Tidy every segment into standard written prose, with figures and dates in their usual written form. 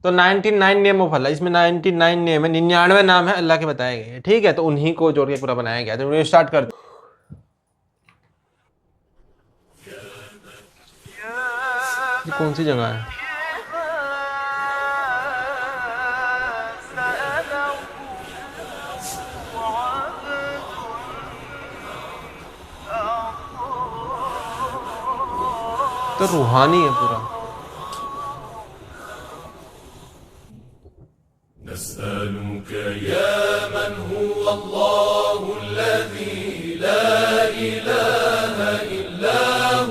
तो 99 name of अल्लाह, इसमें 99 नेम है, 99 नाम है अल्लाह के बताए गए, ठीक है। तो उन्हीं को जोड़ के पूरा बनाया गया। तो स्टार्ट कर दो। ये कौन सी जगह है? तो रूहानी है पूरा। نسألك يا من هو الله الذي لا إله إلا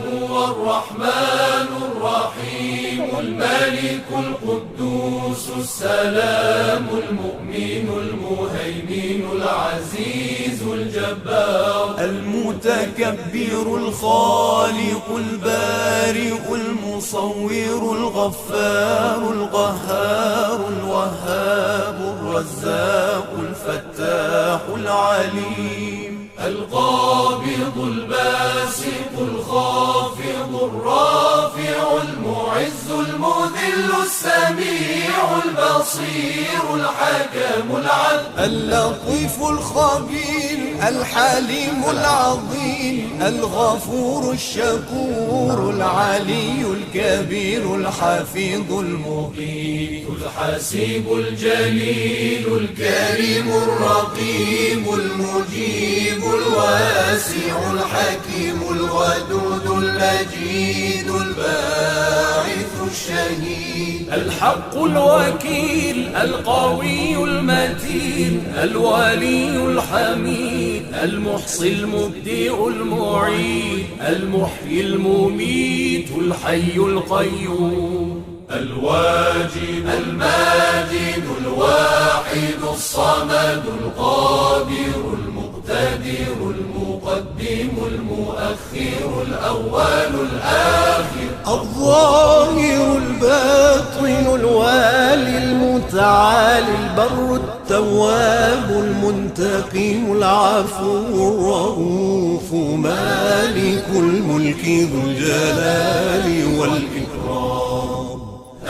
هو الرحمن الرحيم الملك القدوس السلام المؤمن المهيمن العزيز الجبار المتكبر الخالق البارئ المصور الغفار القهار الوهاب الرزاق الفتاح العليم القابض الباسط الخافض الرافع المعز المذل السميع البصير الحكم العدل اللطيف الخبير الحليم العظيم الغفور الشكور العلي الكبير الحفيظ المقيت الحسيب الجليل الكريم الرقيب المجيب الواسع الحكيم الودود المجيد الباعث الشهيد الحق الوكيل القوي المتين الولي الحميد المحصي المبدئ المعيد المحيي المميت الحي القيوم الواجد الماجد الواحد الصمد القادر المقتدر المقدم المؤخر الأول الآخر الظاهر الباطن الوالي المتعالي البر التواب المنتقم العفو الرؤوف مالك الملك ذو الجلال والإكرام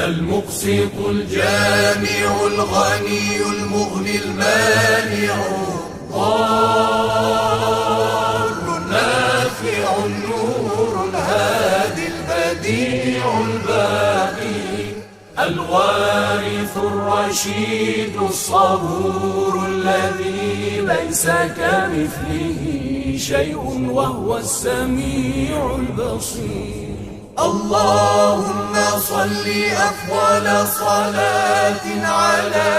المقسط الجامع الغني المغني المانع الضار النافع النور الهادي البديع الباقي الوارث الرشيد الصبور الذي ليس كمثله شيء وهو السميع البصير اللهم صل أفضل صلاة على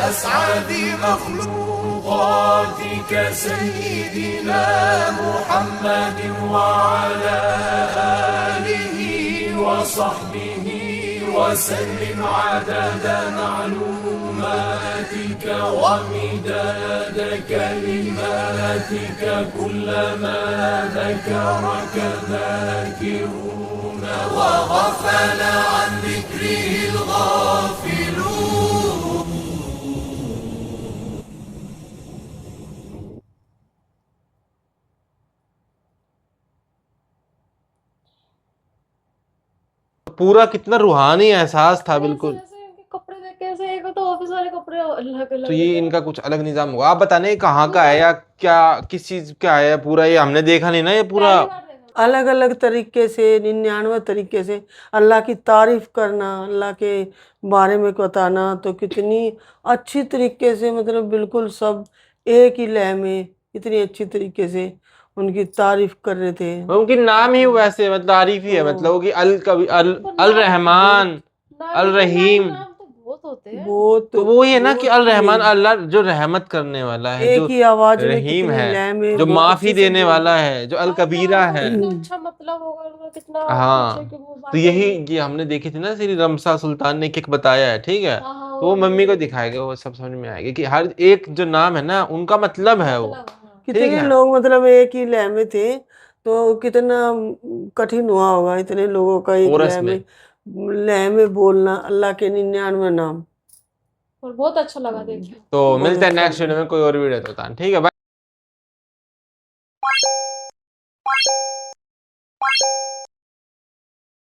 أسعد مخلوقاتك سيدنا محمد وعلى آله وصحبه وسلم عدد معلوماتك ومداد كلماتك كلما ذكرك ذاكرون وغفل عن ذكره الغافلون. पूरा कितना रूहानी एहसास था, बिल्कुल। इनके कपड़े देख के ऐसे, एक तो ऑफिस वाले कपड़े अलग अलग। तो ये इनका कुछ अलग निजाम होगा। आप बताने कहाँ का है या क्या, किस चीज का है पूरा? ये हमने देखा नहीं ना, ये पूरा अलग अलग तरीके से 99 तरीके से अल्लाह की तारीफ करना, अल्लाह के बारे में बताना, तो कितनी अच्छी तरीके से, मतलब बिल्कुल सब एक ही लय में इतनी अच्छी तरीके से उनकी तारीफ कर रहे थे। उनकी नाम ही वैसे मतलब तारीफ ही है, मतलब कि अल कबीर, अल रहमान, अल रहीम, बहुत होते हैं। तो वो ये ना कि अल रहमान, अल्लाह जो रहमत करने वाला है, एक ही आवाज में रहीम कितनी है, लय में जो बहुत माफी अच्छे से देने वाला है, जो अल कबीरा है। अच्छा मतलब होगा उनका कितना हाँ, अच्छे कि वो तो बातें यही ये हमने देखी थी ना, श्री रमसा सुल्तान ने एक बताया है, ठीक है। हाँ, तो वो मम्मी को दिखाएगा, वो सब समझ में आएगा कि हर एक जो नाम है ना, उनका मतलब है वो। ठीक कितने है। लोग मतलब एक ही लय में थे, तो कितना कठिन हुआ होगा इतने लोगों का एक कोरस लय में बोलना अल्लाह के 99 नाम। और बहुत अच्छा लगा देखिए। तो बहुत मिलते हैं अच्छा नेक्स्ट वीडियो में कोई और वीडियो, तो ठीक है।